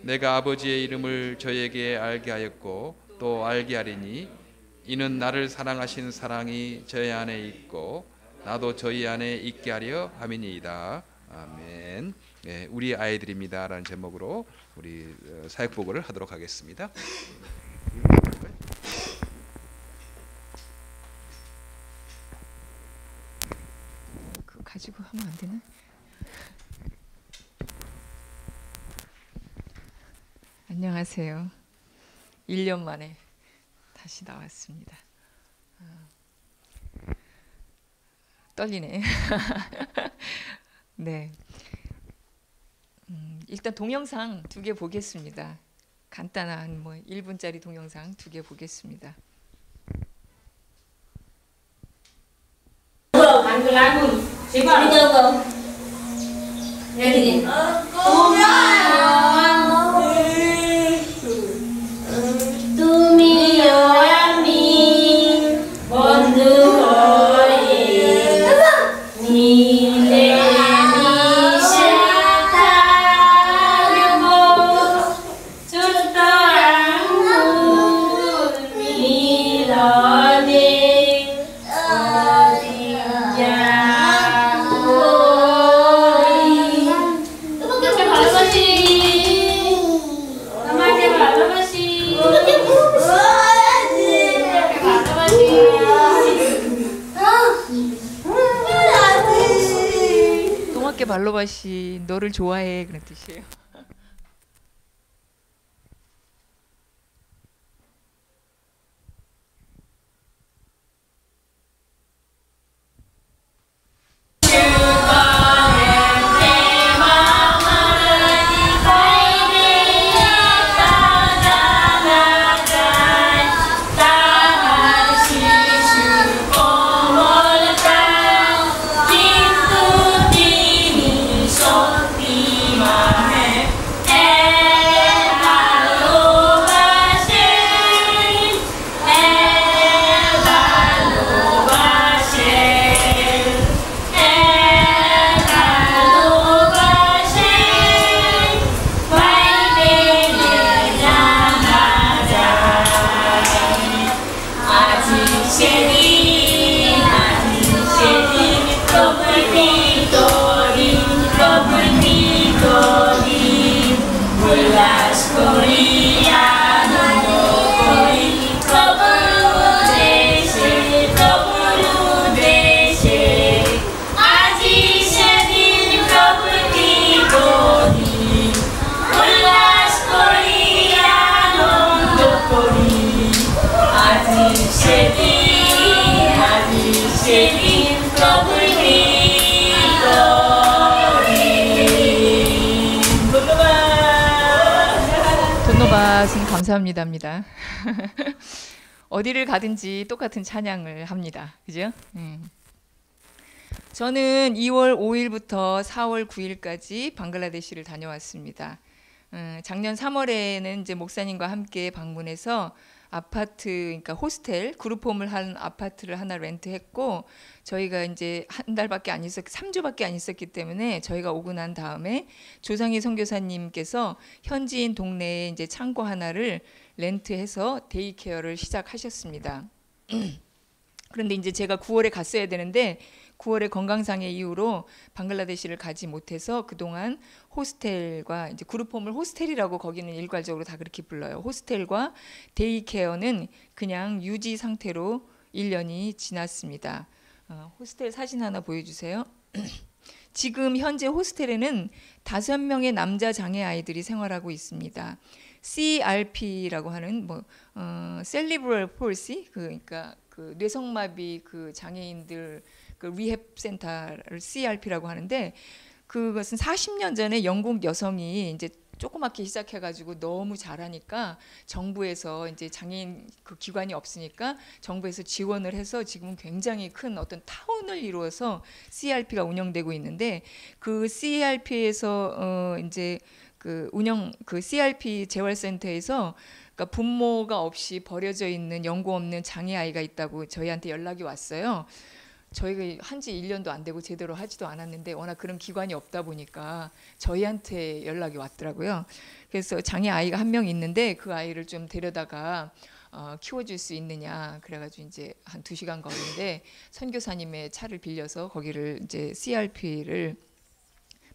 내가 아버지의 이름을 저에게 알게 하였고 또 알게 하리니 이는 나를 사랑하신 사랑이 저희 안에 있고 나도 저희 안에 있게 하려 함이니이다. 아멘. 네, 우리 아이들입니다라는 제목으로 우리 사역보고를 하도록 하겠습니다. 그거 가지고 하면 안 되나? 안녕하세요. 1년 만에 다시 나왔습니다. 떨리네. 네. 일단 동영상 2개 보겠습니다. 간단한 1분짜리 동영상 2개 보겠습니다. 발로바시 너를 좋아해 그런 뜻이에요. 돈노바신 감사합니다입니다. 어디를 가든지 똑같은 찬양을 합니다. 그죠? 저는 2월 5일부터 4월 9일까지 방글라데시를 다녀왔습니다. 작년 3월에는 이제 목사님과 함께 방문해서 아파트, 그러니까 호스텔, 그룹홈을 한 아파트를 하나 렌트했고, 저희가 이제 한 달밖에 안 있었, 3주밖에 안 있었기 때문에 저희가 오고 난 다음에 조상희 선교사님께서 현지인 동네에 이제 창고 하나를 렌트해서 데이케어를 시작하셨습니다. 그런데 이제 제가 9월에 갔어야 되는데 9월에 건강상의 이유로 방글라데시를 가지 못해서 그동안 호스텔과 이제 그룹홈을 호스텔이라고 거기는 일괄적으로 다 그렇게 불러요. 호스텔과 데이케어는 그냥 유지 상태로 1년이 지났습니다. 호스텔 사진 하나 보여주세요. 지금 현재 호스텔에는 5명의 남자 장애 아이들이 생활하고 있습니다. CRP라고 하는 Cerebral Palsy, 그러니까 그 뇌성마비 그 장애인들 그 리헵 센터를 CRP라고 하는데, 그것은 40년 전에 영국 여성이 이제 조그맣게 시작해가지고 너무 잘하니까 정부에서 이제 장애인 그 기관이 없으니까 정부에서 지원을 해서 지금 굉장히 큰 어떤 타운을 이루어서 CRP가 운영되고 있는데, 그 CRP에서 이제 그 CRP 재활센터에서 그러니까 부모가 없이 버려져 있는 연고 없는 장애 아이가 있다고 저희한테 연락이 왔어요. 저희가 한지 1년도 안 되고 제대로 하지도 않았는데 워낙 그런 기관이 없다 보니까 저희한테 연락이 왔더라고요. 그래서 장애 아이가 한 명 있는데 그 아이를 좀 데려다가 키워줄 수 있느냐 그래가지고 이제 한 2시간 거리인데 선교사님의 차를 빌려서 거기를 이제 CRP를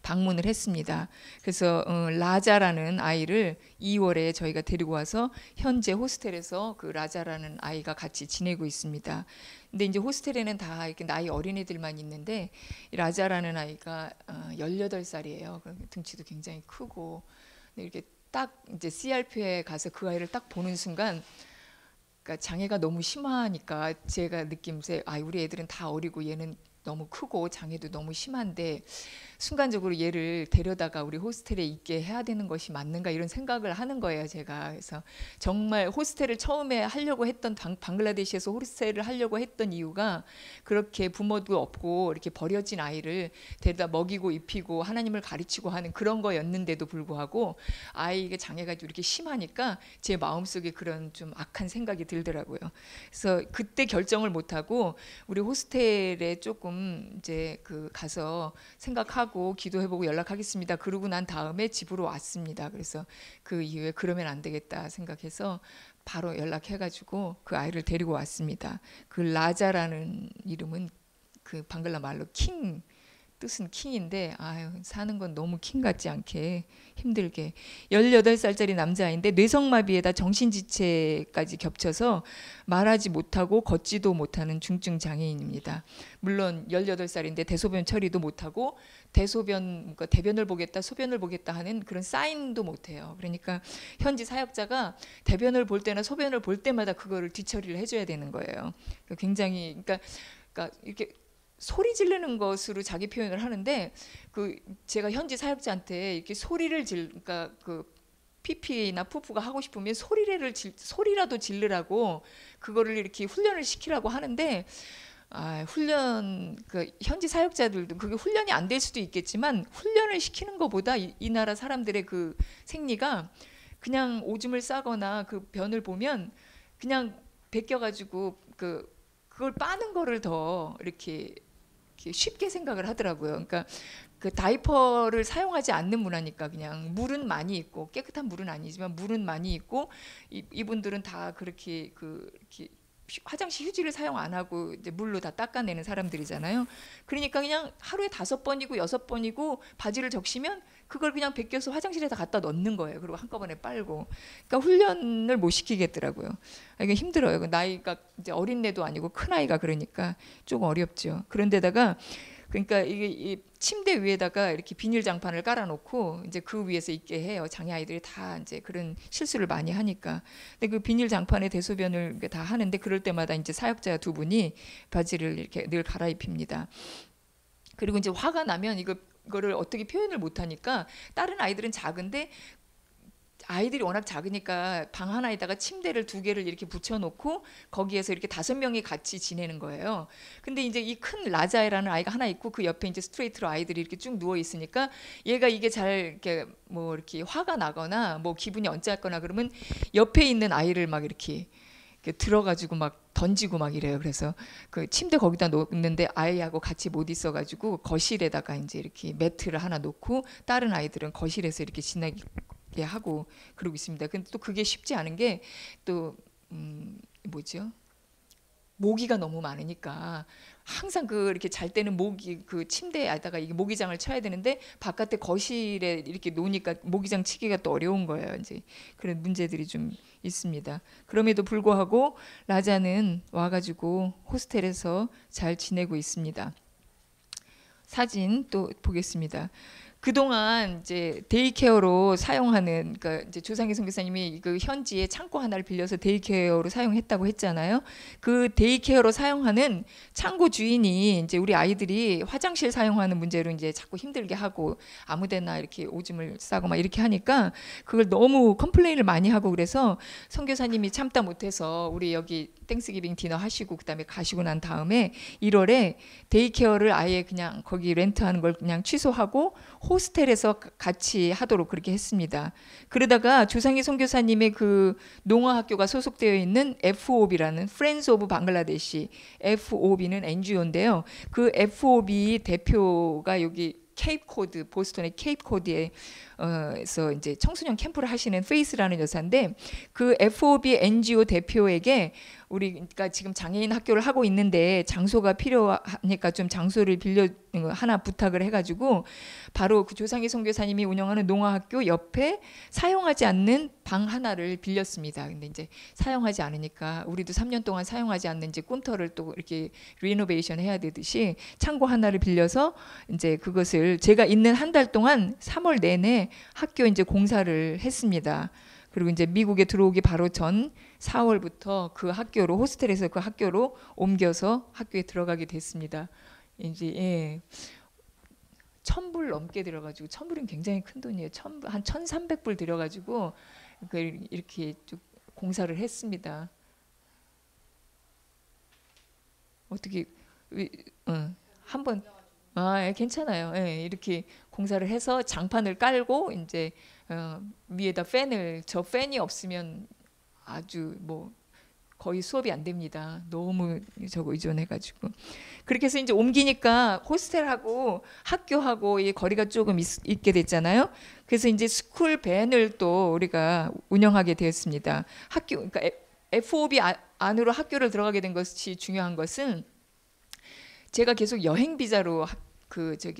방문을 했습니다. 그래서 라자라는 아이를 2월에 저희가 데리고 와서 현재 호스텔에서 그 라자라는 아이가 같이 지내고 있습니다. 근데 이제 호스텔에는 다 이렇게 나이 어린 애들만 있는데 이 라자라는 아이가 18살이에요. 등치도 굉장히 크고 이렇게 딱 이제 CRP에 가서 그 아이를 딱 보는 순간 그러니까 장애가 너무 심하니까 제가 느낌새 우리 애들은 다 어리고 얘는 너무 크고 장애도 너무 심한데 순간적으로 얘를 데려다가 우리 호스텔에 있게 해야 되는 것이 맞는가 이런 생각을 하는 거예요, 제가. 그래서 정말 호스텔을 처음에 하려고 했던 방글라데시에서 호스텔을 하려고 했던 이유가 그렇게 부모도 없고 이렇게 버려진 아이를 데려다 먹이고 입히고 하나님을 가르치고 하는 그런 거였는데도 불구하고 아이에게 장애가 이렇게 심하니까 제 마음속에 그런 좀 악한 생각이 들더라고요. 그래서 그때 결정을 못 하고 우리 호스텔에 조금 이제 그 가서 생각하고 기도해보고 연락하겠습니다. 그러고 난 다음에 집으로 왔습니다. 그래서 그 이후에 그러면 안 되겠다 생각해서 바로 연락해가지고 그 아이를 데리고 왔습니다. 그 라자라는 이름은 그 방글라 말로 킹 뜻은 킹인데 사는 건 너무 킹 같지 않게 힘들게 18살짜리 남자아이인데 뇌성마비에다 정신지체까지 겹쳐서 말하지 못하고 걷지도 못하는 중증 장애인입니다. 물론 18살인데 대소변 처리도 못하고 그러니까 대변을 보겠다 소변을 보겠다 하는 그런 사인도 못해요. 그러니까 현지 사역자가 대변을 볼 때나 소변을 볼 때마다 그거를 뒤처리를 해줘야 되는 거예요. 굉장히 그러니까 이렇게 소리 지르는 것으로 자기 표현을 하는데 그 제가 현지 사역자한테 이렇게 그러니까 그 피피나 푸푸가 하고 싶으면 소리라도 지르라고 그거를 이렇게 훈련을 시키라고 하는데 그 현지 사역자들도 그게 훈련이 안 될 수도 있겠지만 훈련을 시키는 것보다 이 나라 사람들의 그 생리가 그냥 오줌을 싸거나 그 변을 보면 그냥 베껴가지고 그걸 빠는 거를 더 이렇게 쉽게 생각을 하더라고요. 그러니까 그 다이퍼를 사용하지 않는 문화니까 그냥 물은 많이 있고 깨끗한 물은 아니지만 물은 많이 있고 이분들은 다 그렇게 이렇게 화장실 휴지를 사용 안 하고 이제 물로 다 닦아내는 사람들이잖아요. 그러니까 그냥 하루에 5번이고 6번이고 바지를 적시면 그걸 그냥 벗겨서 화장실에다 갖다 넣는 거예요. 그리고 한꺼번에 빨고. 그러니까 훈련을 못 시키겠더라고요. 이게 힘들어요. 나이가 이제 어린애도 아니고 큰 아이가 그러니까 조금 어렵죠. 그런데다가 그러니까 이게 이 침대 위에다가 이렇게 비닐 장판을 깔아놓고 이제 그 위에서 있게 해요. 장애 아이들이 다 이제 그런 실수를 많이 하니까. 근데 그 비닐 장판에 대소변을 다 하는데 그럴 때마다 이제 사역자 2분이 바지를 이렇게 늘 갈아입힙니다. 그리고 이제 화가 나면 이거를 어떻게 표현을 못하니까 다른 아이들은 작은데 아이들이 워낙 작으니까 방 하나에다가 침대를 2개를 이렇게 붙여놓고 거기에서 이렇게 5명이 같이 지내는 거예요. 근데 이제 이 큰 라자이라는 아이가 하나 있고 그 옆에 이제 스트레이트로 아이들이 이렇게 쭉 누워 있으니까 얘가 이게 잘 이렇게 뭐 이렇게 화가 나거나 뭐 기분이 언짢거나 그러면 옆에 있는 아이를 막 이렇게 들어가지고 막 던지고 막 이래요. 그래서 그 침대 거기다 놓는데 아이하고 같이 못 있어가지고 거실에다가 이제 이렇게 매트를 하나 놓고 다른 아이들은 거실에서 이렇게 지내게 하고 그러고 있습니다. 근데 또 그게 쉽지 않은 게 또 뭐죠? 모기가 너무 많으니까 항상 이렇게 잘 때는 그 침대에다가 이게 모기장을 쳐야 되는데 바깥에 거실에 이렇게 놓으니까 모기장 치기가 또 어려운 거예요. 이제 그런 문제들이 좀 있습니다. 그럼에도 불구하고 라자는 와가지고 호스텔에서 잘 지내고 있습니다. 사진 또 보겠습니다. 그동안 이제 데이케어로 사용하는 그러니까 이제 조상희 선교사님이 그 현지에 창고 하나를 빌려서 데이케어로 사용했다고 했잖아요. 그 데이케어로 사용하는 창고 주인이 이제 우리 아이들이 화장실 사용하는 문제로 이제 자꾸 힘들게 하고 아무데나 이렇게 오줌을 싸고 막 이렇게 하니까 그걸 너무 컴플레인을 많이 하고 그래서 선교사님이 참다 못해서 우리 여기 땡스기빙 디너 하시고 그다음에 가시고 난 다음에 1월에 데이케어를 아예 그냥 거기 렌트하는 걸 그냥 취소하고 호스텔에서 같이 하도록 그렇게 했습니다. 그러다가 조상희 선교사님의 그 농어학교가 소속되어 있는 FOB라는 Friends of Bangladesh, FOB는 NGO인데요. 그 FOB 대표가 여기 케이프 코드, 보스턴의 케이프 코드에서 이제 청소년 캠프를 하시는 페이스라는 여사인데, 그 FOB NGO 대표에게 우리가 지금 장애인 학교를 하고 있는데 장소가 필요하니까 좀 장소를 빌려 하나 부탁을 해가지고 바로 그 조상희 선교사님이 운영하는 농어학교 옆에 사용하지 않는 방 하나를 빌렸습니다. 근데 이제 사용하지 않으니까 우리도 3년 동안 사용하지 않는 이제 꿈터를 또 이렇게 리노베이션 해야 되듯이 창고 하나를 빌려서 이제 그것을 제가 있는 한 달 동안 3월 내내 학교 이제 공사를 했습니다. 그리고 이제 미국에 들어오기 바로 전 4월부터 그 학교로, 호스텔에서 그 학교로 옮겨서 학교에 들어가게 됐습니다. 이제 예. 1,000불 넘게 들어가지고, 1,000불은 굉장히 큰 돈이에요. 한 1,300불 들여가지고 이렇게 쭉 공사를 했습니다. 어떻게 한번 예, 괜찮아요. 예, 이렇게 공사를 해서 장판을 깔고 이제 위에다 팬을, 저 팬이 없으면 아주 뭐 거의 수업이 안 됩니다. 너무 저거 의존해가지고. 그렇게 해서 이제 옮기니까 호스텔하고 학교하고 이 거리가 조금 있게 됐잖아요. 그래서 이제 스쿨 밴을 또 우리가 운영하게 되었습니다. 학교, 그러니까 FOB 안으로 학교를 들어가게 된 것이 중요한 것은, 제가 계속 여행 비자로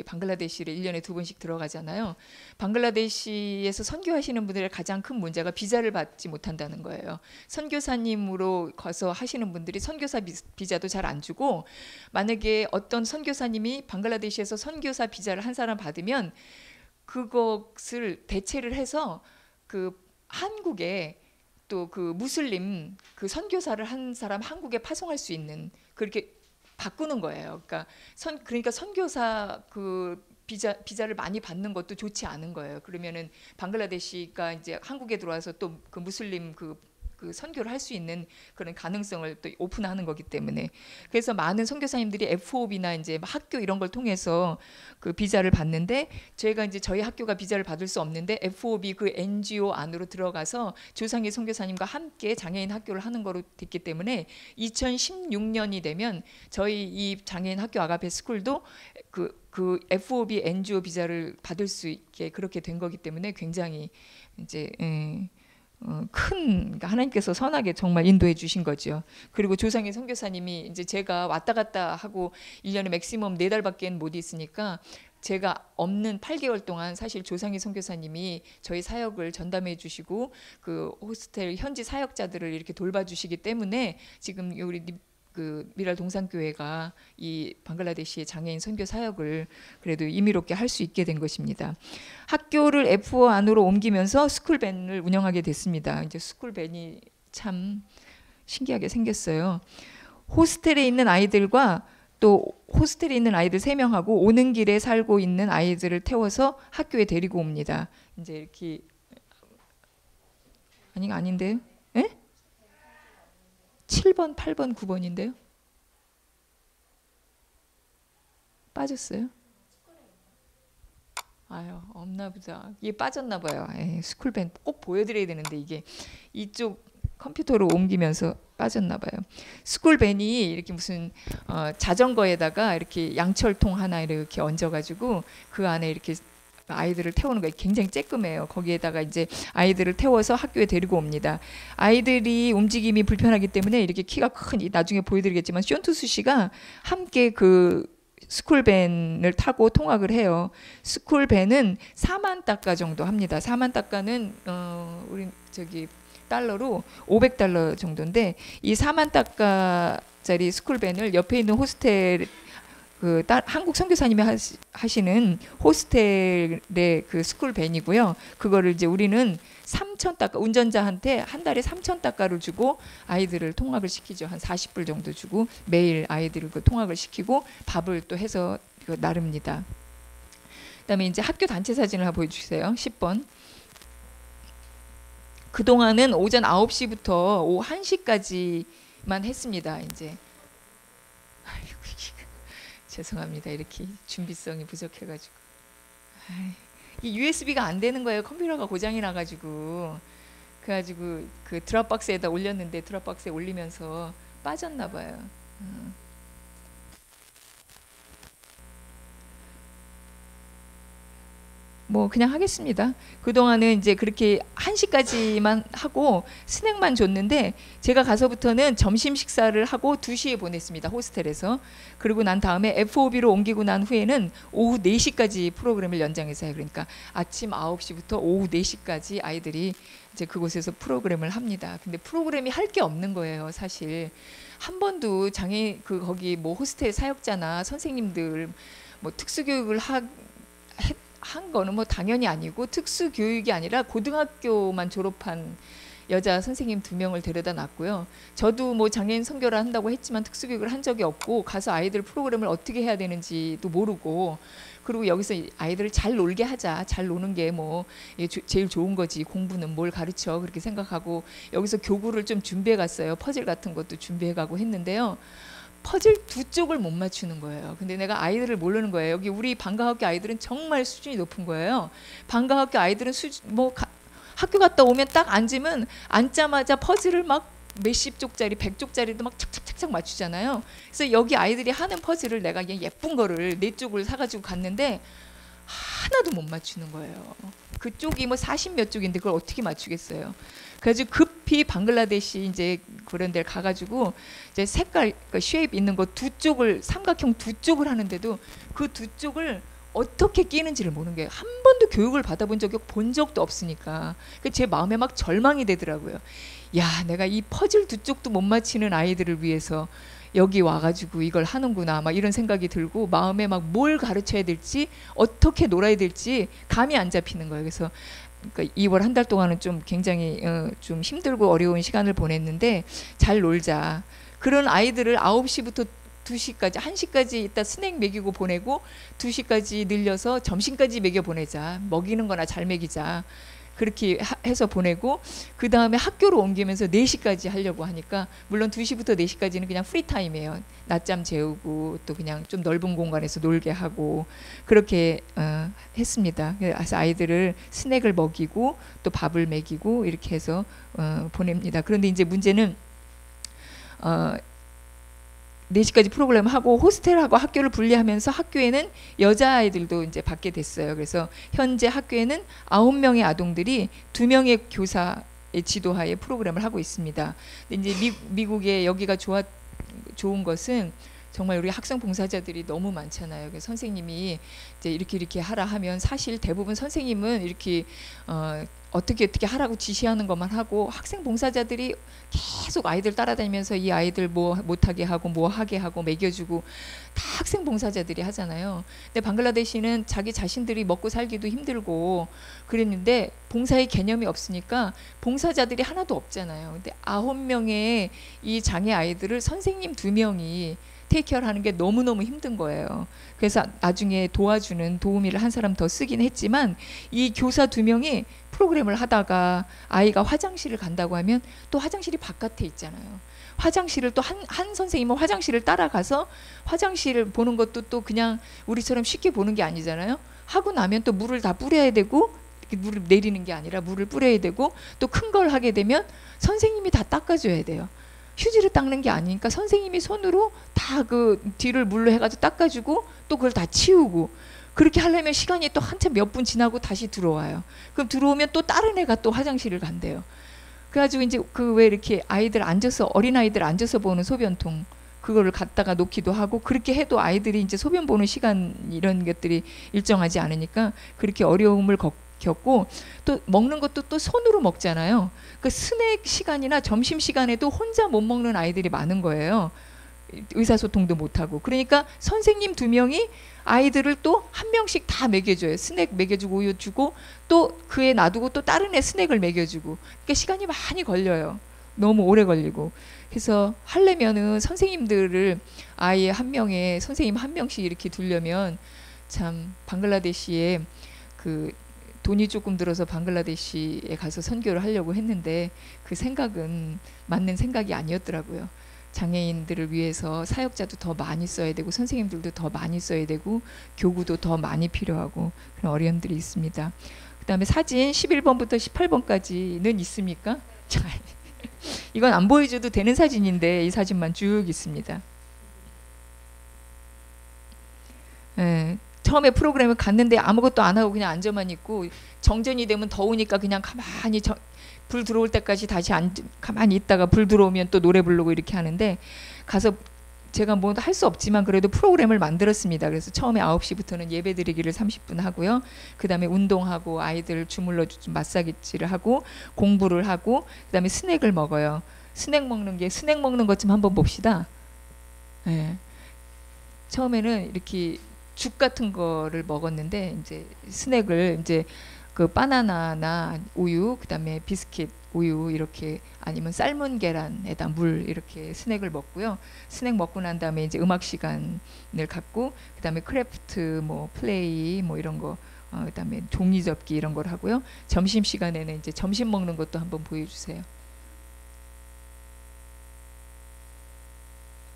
방글라데시를 1년에 2번씩 들어가잖아요. 방글라데시에서 선교하시는 분들의 가장 큰 문제가 비자를 받지 못한다는 거예요. 선교사님으로 가서 하시는 분들이 선교사 비자도 잘 안 주고, 만약에 어떤 선교사님이 방글라데시에서 선교사 비자를 한 사람 받으면 그것을 대체를 해서 그 한국에 또 그 무슬림 그 선교사를 한 사람 한국에 파송할 수 있는, 그렇게 바꾸는 거예요. 그러니까 선교사 그 비자를 많이 받는 것도 좋지 않은 거예요. 그러면은 방글라데시가 이제 한국에 들어와서 또 그 무슬림 그 선교를 할 수 있는 그런 가능성을 또 오픈하는 거기 때문에, 그래서 많은 선교사님들이 FOB나 이제 학교 이런 걸 통해서 그 비자를 받는데, 저희가 이제 저희 학교가 비자를 받을 수 없는데 FOB 그 NGO 안으로 들어가서 조상희 선교사님과 함께 장애인 학교를 하는 거로 됐기 때문에 2016년이 되면 저희 이 장애인 학교 아가페 스쿨도 그 FOB NGO 비자를 받을 수 있게 그렇게 된 거기 때문에 굉장히 이제 그러니까 하나님께서 선하게 정말 인도해 주신 거죠. 그리고 조상희 선교사님이 이제 제가 왔다 갔다 하고 1년에 맥시멈 4달밖에 못 있으니까, 제가 없는 8개월 동안 사실 조상희 선교사님이 저희 사역을 전담해 주시고 그 호스텔 현지 사역자들을 이렇게 돌봐주시기 때문에 지금 우리 그 미랄 동산교회가 이 방글라데시의 장애인 선교 사역을 그래도 임의롭게 할 수 있게 된 것입니다. 학교를 F 안으로 옮기면서 스쿨밴을 운영하게 됐습니다. 이제 스쿨밴이 참 신기하게 생겼어요. 호스텔에 있는 아이들과 또 호스텔에 있는 아이들 3명하고 오는 길에 살고 있는 아이들을 태워서 학교에 데리고 옵니다. 이제 이렇게 아닌데요? 예? 7번, 8번, 9번인데요. 빠졌어요? 아유, 없나 보다. 이게 빠졌나 봐요. 스쿨밴 꼭 보여드려야 되는데 이게 이쪽 컴퓨터로 옮기면서 빠졌나 봐요. 스쿨밴이 이렇게 무슨 자전거에다가 이렇게 양철통 하나 이렇게 얹어가지고 그 안에 이렇게 아이들을 태우는 거 굉장히 쬐끔해요. 거기에다가 이제 아이들을 태워서 학교에 데리고 옵니다. 아이들이 움직임이 불편하기 때문에 이렇게 키가 큰, 나중에 보여드리겠지만 쇼투수 씨가 함께 그 스쿨밴을 타고 통학을 해요. 스쿨밴은 4만 달러 정도 합니다. 4만 달러는 우리 저기 달러로 500달러 정도인데, 이 4만 달러짜리 스쿨밴을 옆에 있는 호스텔 한국 선교사님이 하시는 호스텔의 그 스쿨밴이고요. 그거를 이제 우리는 3,000달러, 운전자한테 한 달에 3,000달러를 주고 아이들을 통학을 시키죠. 한 40불 정도 주고 매일 아이들을 그 통학을 시키고 밥을 또 해서 나릅니다. 그다음에 이제 학교 단체 사진을 한번 보여주세요. 10번. 그동안은 오전 9시부터 오후 1시까지만 했습니다. 이제 죄송합니다. 이렇게 준비성이 부족해가지고. 이 USB가 안 되는 거예요. 컴퓨터가 고장이 나가지고. 그래가지고 그 드랍박스에다 올렸는데 드랍박스에 올리면서 빠졌나 봐요. 뭐 그냥 하겠습니다. 그동안은 이제 그렇게 1시까지만 하고 스낵만 줬는데 제가 가서부터는 점심 식사를 하고 2시에 보냈습니다. 호스텔에서. 그리고 난 다음에 FOB로 옮기고 난 후에는 오후 4시까지 프로그램을 연장해서 해요. 그러니까 아침 9시부터 오후 4시까지 아이들이 이제 그곳에서 프로그램을 합니다. 근데 프로그램이 할 게 없는 거예요, 사실. 한 번도 거기 뭐 호스텔 사역자나 선생님들 뭐 특수교육을 한 거는 뭐 당연히 아니고 특수 교육이 아니라 고등학교만 졸업한 여자 선생님 2명을 데려다 놨고요. 저도 뭐 장애인 선교를 한다고 했지만 특수 교육을 한 적이 없고 가서 아이들 프로그램을 어떻게 해야 되는지도 모르고 그리고 여기서 아이들을 잘 놀게 하자. 잘 노는 게 뭐 제일 좋은 거지. 공부는 뭘 가르쳐 그렇게 생각하고 여기서 교구를 좀 준비해 갔어요. 퍼즐 같은 것도 준비해 가고 했는데요. 퍼즐 2쪽을 못 맞추는 거예요. 근데 내가 아이들을 모르는 거예요. 여기 우리 방과학교 아이들은 정말 수준이 높은 거예요. 방과학교 아이들은 학교 갔다 오면 딱 앉으면 앉자마자 퍼즐을 막 몇십 쪽짜리, 100쪽짜리도 막 착착착착 맞추잖아요. 그래서 여기 아이들이 하는 퍼즐을 내가 그냥 예쁜 거를 4쪽을 사가지고 갔는데 하나도 못 맞추는 거예요. 그쪽이 뭐 40몇 쪽인데 그걸 어떻게 맞추겠어요. 그래가지고 급히 방글라데시 이제 그런 데를 가가지고 이제 색깔 그러니까 쉐입 있는 거 2쪽을 삼각형 2쪽을 하는데도 그 2쪽을 어떻게 끼는지를 모르는 게 한 번도 교육을 받아본 적이 본 적도 없으니까 제 마음에 막 절망이 되더라고요. 야, 내가 이 퍼즐 2쪽도 못 맞히는 아이들을 위해서 여기 와가지고 이걸 하는구나 막 이런 생각이 들고 마음에 막 뭘 가르쳐야 될지 어떻게 놀아야 될지 감이 안 잡히는 거예요. 그래서 그러니까 2월 한 달 동안은 좀 굉장히 좀 힘들고 어려운 시간을 보냈는데 잘 놀자. 그런 아이들을 9시부터 2시까지 1시까지 이따 스낵 먹이고 보내고 2시까지 늘려서 점심까지 먹여 보내자. 먹이는 거나 잘 먹이자. 그렇게 해서 보내고 그 다음에 학교로 옮기면서 4시까지 하려고 하니까 물론 2시부터 4시까지는 그냥 프리타임이에요. 낮잠 재우고 또 그냥 좀 넓은 공간에서 놀게 하고 그렇게 했습니다. 그래서 아이들을 스낵을 먹이고 또 밥을 먹이고 이렇게 해서 보냅니다. 그런데 이제 문제는 4시까지 프로그램 하고 호스텔하고 학교를 분리하면서 학교에는 여자아이들도 이제 받게 됐어요. 그래서 현재 학교에는 9명의 아동들이 2명의 교사의 지도하에 프로그램을 하고 있습니다. 근데 이제 미국에 여기가 좋은 것은 정말 우리 학생 봉사자들이 너무 많잖아요. 그래서 선생님이 이제 이렇게 하라 하면 사실 대부분 선생님은 이렇게 어떻게 하라고 지시하는 것만 하고 학생 봉사자들이 계속 아이들 따라다니면서 이 아이들 뭐 못하게 하고 뭐 하게 하고 먹여주고 다 학생 봉사자들이 하잖아요. 근데 방글라데시는 자기 자신들이 먹고 살기도 힘들고 그랬는데 봉사의 개념이 없으니까 봉사자들이 하나도 없잖아요. 근데 9명의 이 장애 아이들을 선생님 2명이 테이크케어를 하는 게 너무너무 힘든 거예요. 그래서 나중에 도와주는 도우미를 한 사람 더 쓰긴 했지만 이 교사 2명이 프로그램을 하다가 아이가 화장실을 간다고 하면 또 화장실이 바깥에 있잖아요. 화장실을 또 한 선생님은 화장실을 따라가서 화장실을 보는 것도 또 그냥 우리처럼 쉽게 보는 게 아니잖아요. 하고 나면 또 물을 다 뿌려야 되고 물을 내리는 게 아니라 물을 뿌려야 되고 또 큰 걸 하게 되면 선생님이 다 닦아줘야 돼요. 휴지를 닦는 게 아니니까 선생님이 손으로 다 그 뒤를 물로 해가지고 닦아주고 또 그걸 다 치우고 그렇게 하려면 시간이 또 한참 몇 분 지나고 다시 들어와요. 그럼 들어오면 또 다른 애가 또 화장실을 간대요. 그래가지고 이제 그 왜 이렇게 아이들 앉아서 어린아이들 앉아서 보는 소변통 그거를 갖다가 놓기도 하고 그렇게 해도 아이들이 이제 소변 보는 시간 이런 것들이 일정하지 않으니까 그렇게 어려움을 겪고 또 먹는 것도 또 손으로 먹잖아요. 그 스낵 시간이나 점심 시간에도 혼자 못 먹는 아이들이 많은 거예요. 의사소통도 못하고. 그러니까 선생님 2명이 아이들을 또 한 명씩 다 먹여줘요. 스낵 먹여주고 우유 주고 또 그 애 놔두고 또 다른 애 스낵을 먹여주고. 그러니까 시간이 많이 걸려요. 너무 오래 걸리고. 그래서 하려면은 선생님들을 아이 한 명에 선생님 한 명씩 이렇게 두려면 참 방글라데시에 그 돈이 조금 들어서 방글라데시에 가서 선교를 하려고 했는데 그 생각은 맞는 생각이 아니었더라고요. 장애인들을 위해서 사역자도 더 많이 써야 되고 선생님들도 더 많이 써야 되고 교구도 더 많이 필요하고 그런 어려움들이 있습니다. 그다음에 사진 11번부터 18번까지는 있습니까? 자, 이건 안 보여줘도 되는 사진인데 이 사진만 쭉 있습니다. 예, 처음에 프로그램을 갔는데 아무것도 안 하고 그냥 앉아만 있고 정전이 되면 더우니까 그냥 가만히 불 들어올 때까지 다시 가만히 있다가 불 들어오면 또 노래 부르고 이렇게 하는데 가서 제가 뭐 할 수 없지만 그래도 프로그램을 만들었습니다. 그래서 처음에 9시부터는 예배드리기를 30분 하고요. 그 다음에 운동하고 아이들 주물러 마사지를 하고 공부를 하고 그 다음에 스낵을 먹어요. 스낵 먹는 것 좀 한번 봅시다. 네. 처음에는 이렇게 죽 같은 거를 먹었는데 이제 스낵을 이제 그 바나나나 우유 그다음에 비스킷 우유 이렇게 아니면 삶은 계란에다 물 이렇게 스낵을 먹고요. 스낵 먹고 난 다음에 이제 음악 시간을 갖고 그다음에 크래프트 뭐 플레이 뭐 이런 거 그다음에 종이 접기 이런 걸 하고요. 점심 시간에는 이제 점심 먹는 것도 한번 보여주세요.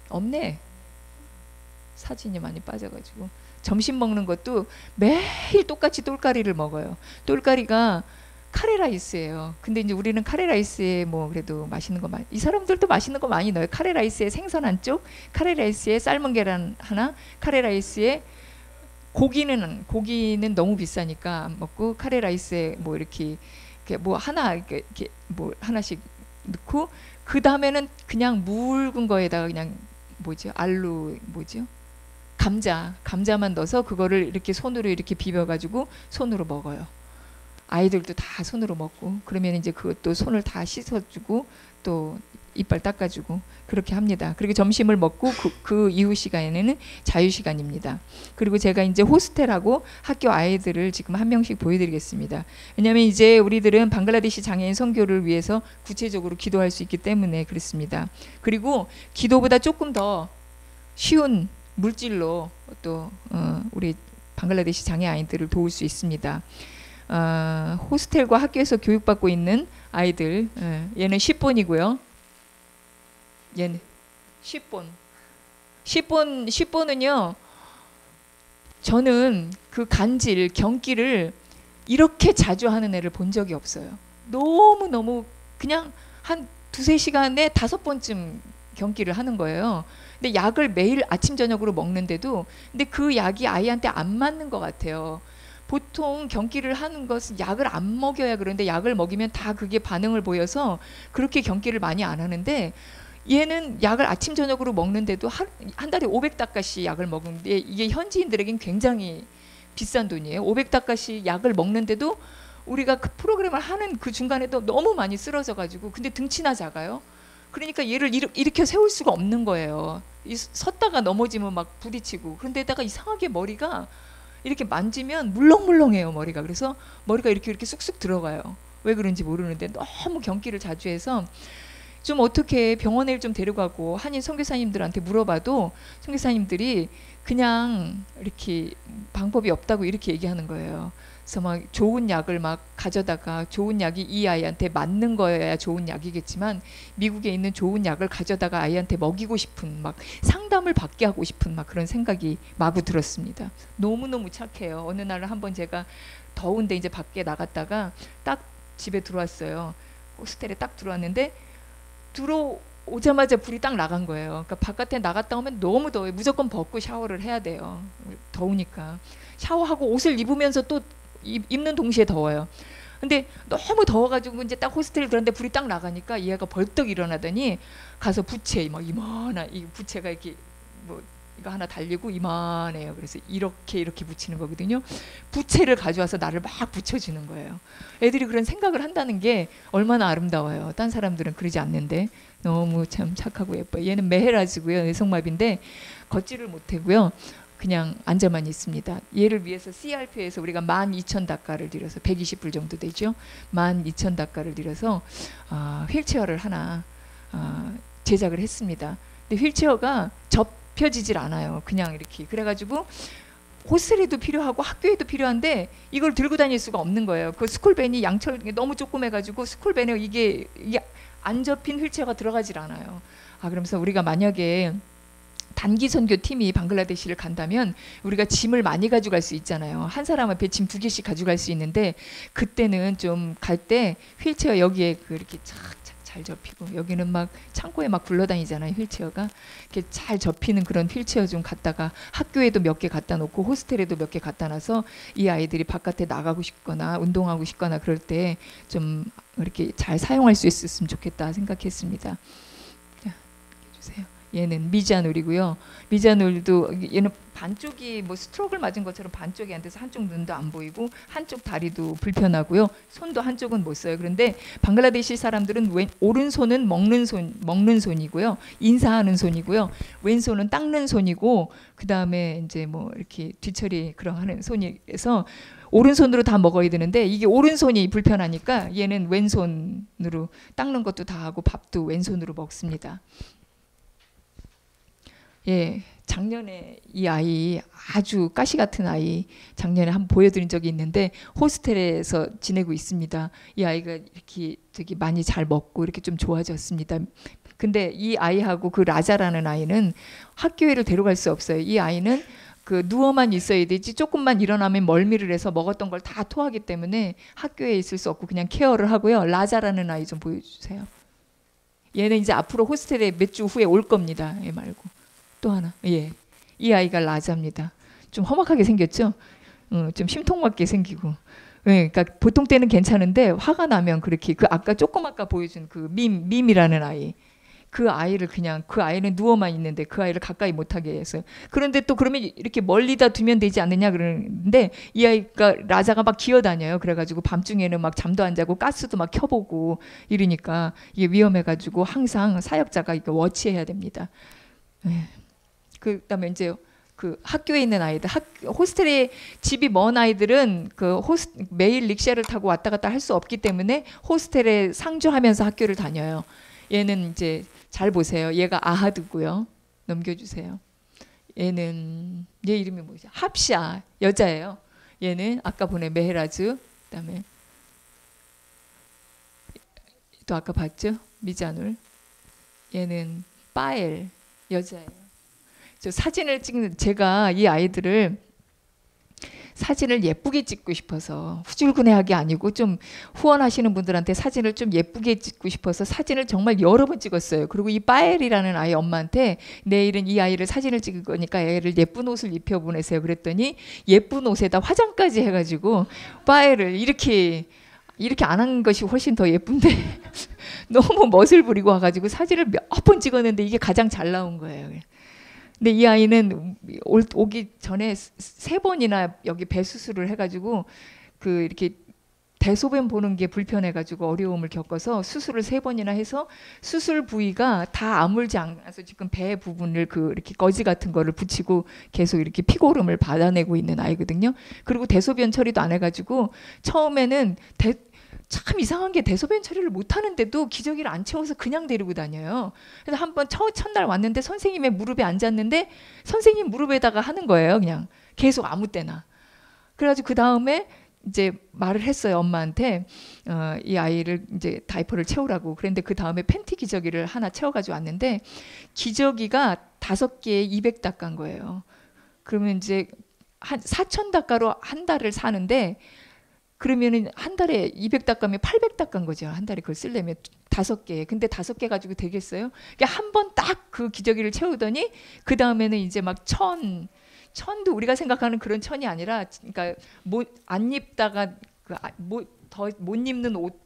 없네. 사진이 많이 빠져가지고 점심 먹는 것도 매일 똑같이 똘까리를 먹어요. 똘까리가 카레라이스예요. 근데 이제 우리는 카레라이스에 뭐 그래도 맛있는 거 많이 이 사람들도 맛있는 거 많이 넣어요. 카레라이스에 생선 한쪽, 카레라이스에 삶은 계란 하나, 카레라이스에 고기는 너무 비싸니까 안 먹고 카레라이스에 뭐 이렇게 뭐 하나 이렇게 뭐 하나씩 넣고 그 다음에는 그냥 묽은 거에다가 그냥 뭐죠? 알루 뭐죠? 감자만 넣어서 그거를 이렇게 손으로 이렇게 비벼가지고 손으로 먹어요. 아이들도 다 손으로 먹고 그러면 이제 그것도 손을 다 씻어주고 또 이빨 닦아주고 그렇게 합니다. 그리고 점심을 먹고 그 이후 시간에는 자유 시간입니다. 그리고 제가 이제 호스텔하고 학교 아이들을 지금 한 명씩 보여드리겠습니다. 왜냐하면 이제 우리들은 방글라데시 장애인 선교를 위해서 구체적으로 기도할 수 있기 때문에 그렇습니다. 그리고 기도보다 조금 더 쉬운 물질로 또 우리 방글라데시 장애 아이들을 도울 수 있습니다. 호스텔과 학교에서 교육받고 있는 아이들 얘는 10번이고요. 얘는 10번은요. 저는 그 경기를 이렇게 자주 하는 애를 본 적이 없어요. 너무 그냥 한 2-3시간에 5번쯤 경기를 하는 거예요. 근데 약을 매일 아침 저녁으로 먹는데도 근데 그 약이 아이한테 안 맞는 것 같아요. 보통 경기를 하는 것은 약을 안 먹여야 그런데 약을 먹이면 다 그게 반응을 보여서 그렇게 경기를 많이 안 하는데 얘는 약을 아침 저녁으로 먹는데도 한 달에 500다카씩 약을 먹는데 이게 현지인들에겐 굉장히 비싼 돈이에요. 500다카씩 약을 먹는데도 우리가 그 프로그램을 하는 그 중간에도 너무 많이 쓰러져 가지고 근데 등치나 작아요. 그러니까 얘를 일으켜 세울 수가 없는 거예요. 섰다가 넘어지면 막 부딪히고 그런데다가 이상하게 머리가 이렇게 만지면 물렁물렁해요. 머리가. 그래서 머리가 이렇게 쑥쑥 들어가요. 왜 그런지 모르는데 너무 경기를 자주 해서 좀 어떻게 병원에 좀 데려가고 한인 선교사님들한테 물어봐도 선교사님들이 그냥 이렇게 방법이 없다고 이렇게 얘기하는 거예요. 그래서 막 좋은 약을 막 가져다가 좋은 약이 이 아이한테 맞는 거여야 좋은 약이겠지만 미국에 있는 좋은 약을 가져다가 아이한테 먹이고 싶은 막 상담을 받게 하고 싶은 막 그런 생각이 마구 들었습니다. 너무너무 착해요. 어느 날은 한번 제가 더운데 이제 밖에 나갔다가 딱 집에 들어왔어요. 호스텔에 딱 들어왔는데 들어오자마자 불이 딱 나간 거예요. 그러니까 바깥에 나갔다 오면 너무 더워요. 무조건 벗고 샤워를 해야 돼요. 더우니까. 샤워하고 옷을 입으면서 또 입는 동시에 더워요. 근데 너무 더워가지고 이제 딱 호스텔 들었는데 불이 딱 나가니까 얘가 벌떡 일어나더니 가서 부채 막 이만한 이 부채가 이렇게 뭐 이거 하나 달리고 이만해요. 그래서 이렇게 붙이는 거거든요. 부채를 가져와서 나를 막 붙여주는 거예요. 애들이 그런 생각을 한다는 게 얼마나 아름다워요. 딴 사람들은 그러지 않는데 너무 참 착하고 예뻐요. 얘는 메헤라즈고요. 뇌성마비인데 걷지를 못하고요. 그냥 앉아만 있습니다. 얘를 위해서 CRP에서 우리가 12,000다카를 들여서 120불 정도 되죠. 12,000다카를 들여서 휠체어를 하나 제작을 했습니다. 근데 휠체어가 접혀지질 않아요. 그냥 이렇게. 그래가지고 호스텔에도 필요하고 학교에도 필요한데 이걸 들고 다닐 수가 없는 거예요. 그 스쿨밴이 양철 너무 조그매가지고 스쿨밴에 이게 안 접힌 휠체어가 들어가질 않아요. 그러면서 우리가 만약에 단기 선교 팀이 방글라데시를 간다면 우리가 짐을 많이 가져갈 수 있잖아요. 한 사람 앞에 짐 2개씩 가져갈 수 있는데 그때는 좀 갈 때 휠체어 여기에 이렇게 착착 잘 접히고 여기는 막 창고에 막 굴러다니잖아요. 휠체어가 이렇게 잘 접히는 그런 휠체어 좀 갖다가 학교에도 몇 개 갖다 놓고 호스텔에도 몇 개 갖다 놔서 이 아이들이 바깥에 나가고 싶거나 운동하고 싶거나 그럴 때 좀 이렇게 잘 사용할 수 있었으면 좋겠다 생각했습니다. 자, 주세요. 얘는 미자놀이고요. 미자놀도 얘는 반쪽이 뭐 스트로크를 맞은 것처럼 반쪽이 안 돼서 한쪽 눈도 안 보이고 한쪽 다리도 불편하고요. 손도 한쪽은 못 써요. 그런데 방글라데시 사람들은 오른손은 먹는 손이고요. 인사하는 손이고요. 왼손은 닦는 손이고 그다음에 이제 뭐 이렇게 뒤처리 그런 하는 손이어서 오른손으로 다 먹어야 되는데 이게 오른손이 불편하니까 얘는 왼손으로 닦는 것도 다 하고 밥도 왼손으로 먹습니다. 예, 작년에 이 아이 아주 가시 같은 아이 작년에 한번 보여드린 적이 있는데 호스텔에서 지내고 있습니다. 이 아이가 이렇게 되게 많이 잘 먹고 이렇게 좀 좋아졌습니다. 근데 이 아이하고 그 라자라는 아이는 학교에를 데려갈 수 없어요. 이 아이는 누워만 있어야 되지 조금만 일어나면 멀미를 해서 먹었던 걸 다 토하기 때문에 학교에 있을 수 없고 그냥 케어를 하고요. 라자라는 아이 좀 보여주세요. 얘는 이제 앞으로 호스텔에 몇 주 후에 올 겁니다. 얘 말고. 또 하나, 예, 이 아이가 라자입니다. 좀 험악하게 생겼죠? 좀 심통맞게 생기고. 예, 그러니까 보통 때는 괜찮은데 화가 나면 그렇게 아까 조금 아까 보여준 밈이라는 아이, 그 아이는 누워만 있는데 그 아이를 가까이 못하게 해서 그런데 또 그러면 이렇게 멀리다 두면 되지 않느냐 그러는데 이 아이가 라자가 막 기어다녀요. 그래가지고 밤중에는 막 잠도 안 자고 가스도 막 켜보고 이러니까 이게 위험해가지고 항상 사역자가 이거 워치해야 됩니다. 예. 그다음에 이제 학교에 있는 아이들, 호스텔에 집이 먼 아이들은 매일 릭샤를 타고 왔다 갔다 할 수 없기 때문에 호스텔에 상주하면서 학교를 다녀요. 얘는 이제 잘 보세요. 얘가 아하드고요. 넘겨주세요. 얘 이름이 뭐죠? 합샤, 여자예요. 얘는 아까 보낸 메헤라즈, 그다음에 또 아까 봤죠? 미자눌. 얘는 빠엘, 여자예요. 저 사진을 찍는 제가 이 아이들을 사진을 예쁘게 찍고 싶어서 후줄근해하게 아니고 좀 후원하시는 분들한테 사진을 좀 예쁘게 찍고 싶어서 사진을 정말 여러 번 찍었어요. 그리고 이 빠엘이라는 아이 엄마한테 내일은 이 아이를 사진을 찍을 거니까 애를 예쁜 옷을 입혀 보내세요. 그랬더니 예쁜 옷에다 화장까지 해가지고 빠엘을 이렇게 안 한 것이 훨씬 더 예쁜데 너무 멋을 부리고 와가지고 사진을 몇 번 찍었는데 이게 가장 잘 나온 거예요. 근데 이 아이는 오기 전에 3번이나 여기 배 수술을 해가지고 이렇게 대소변 보는 게 불편해가지고 어려움을 겪어서 수술을 3번이나 해서 수술 부위가 다 아물지 않아서 지금 배 부분을 이렇게 거지 같은 거를 붙이고 계속 이렇게 피고름을 받아내고 있는 아이거든요. 그리고 대소변 처리도 안 해가지고 처음에는 참 이상한 게 대소변 처리를 못 하는데도 기저귀를 안 채워서 그냥 데리고 다녀요. 그래서 한번 첫날 왔는데 선생님의 무릎에 앉았는데 선생님 무릎에다가 하는 거예요. 그냥 계속 아무 때나. 그래가지고 그 다음에 이제 말을 했어요. 엄마한테 이 아이를 이제 다이퍼를 채우라고. 그런데 그 다음에 팬티 기저귀를 하나 채워가지고 왔는데 기저귀가 5개에 200다카인 거예요. 그러면 이제 한 4,000다카로 한 달을 사는데 그러면은 한 달에 200다카면 800다카인 거죠. 한 달에 그걸 쓰려면 5개. 근데 5개 가지고 되겠어요? 그러니까 한 번 딱 그 기저귀를 채우더니 그 다음에는 이제 막 천도 우리가 생각하는 그런 천이 아니라, 그러니까 안 입다가 더 못 입는 옷,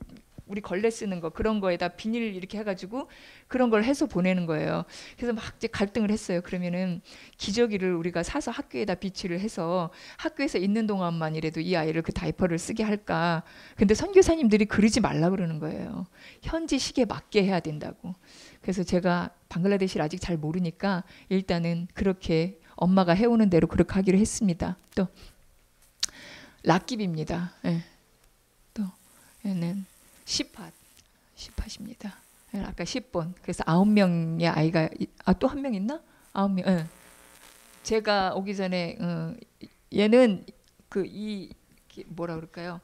우리 걸레 쓰는 거 그런 거에다 비닐 이렇게 해가지고 그런 걸 해서 보내는 거예요. 그래서 막 이제 갈등을 했어요. 그러면은 기저귀를 우리가 사서 학교에다 비치를 해서 학교에서 있는 동안만이라도 이 아이를 그 다이퍼를 쓰게 할까. 근데 선교사님들이 그러지 말라 그러는 거예요. 현지 시기에 맞게 해야 된다고. 그래서 제가 방글라데시를 아직 잘 모르니까 일단은 그렇게 엄마가 해오는 대로 그렇게 하기로 했습니다. 또 락깁입니다. 네. 또 얘는 시팟입니다. 아까 10번. 그래서 9명의 아이가 또 한 명 있나? 9명. 네. 제가 오기 전에 얘는 뭐라 그럴까요?